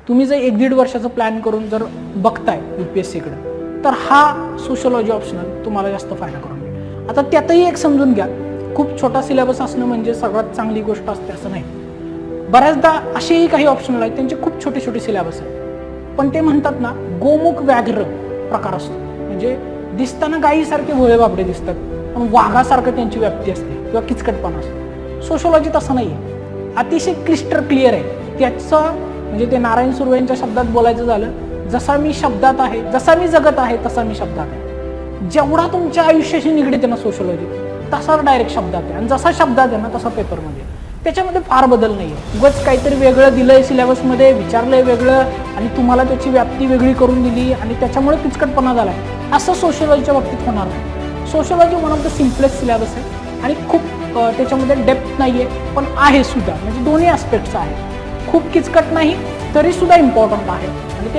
तुम्ही जर 1-1.5 वर्षाचं प्लॅन करून जर बघताय UPSCकडे, तर हा सोशलॉजी ऑप्शनल तुम्हाला जास्त फायदा करून मिळेल. आता त्यातही एक समजून घ्या, खूप छोटा सिलेबस असणं म्हणजे सगळ्यात चांगली गोष्ट असते असं नाही. बऱ्याचदा असेही काही ऑप्शनल आहेत त्यांचे खूप छोटे छोटे सिलेबस आहेत, पण ते म्हणतात ना गोमुख व्याघ्र प्रकार असतो, म्हणजे दिसताना गायीसारखे भोळे बाबडे दिसतात पण वाघासारखं त्यांची व्याप्ती असते किंवा किचकटपणा असतो. सोशलॉजी तसं नाही आहे, अतिशय क्लिस्टर क्लिअर आहे. त्याचं म्हणजे ते नारायण सुर्वे यांच्या शब्दात बोलायचं झालं, जसा मी शब्दात आहे, जसा मी जगत आहे तसा मी शब्दात आहे. जेवढा तुमच्या आयुष्याशी निगडीत आहे ना सोशलॉजी, तसा डायरेक्ट शब्दात आहे, आणि जसा शब्दात आहे ना तसा पेपरमध्ये. त्याच्यामध्ये फार बदल नाही आहे. उगाच काहीतरी वेगळं दिलंय सिलेबसमध्ये, विचारलंय वेगळं आणि तुम्हाला त्याची व्याप्ती वेगळी करून दिली आणि त्याच्यामुळे किचकटपणा झालाय, असं सोशलॉजीच्या बाबतीत होणार नाही. Sociology one of the simplest syllabus आहे आणि खूप त्याच्यामध्ये डेप्थ नाही आहे, पण आहे सुद्धा, म्हणजे दोन्ही ॲस्पेक्ट्स आहेत. खूप किचकट नाही तरी सुद्धा इम्पॉर्टंट आहे आणि ते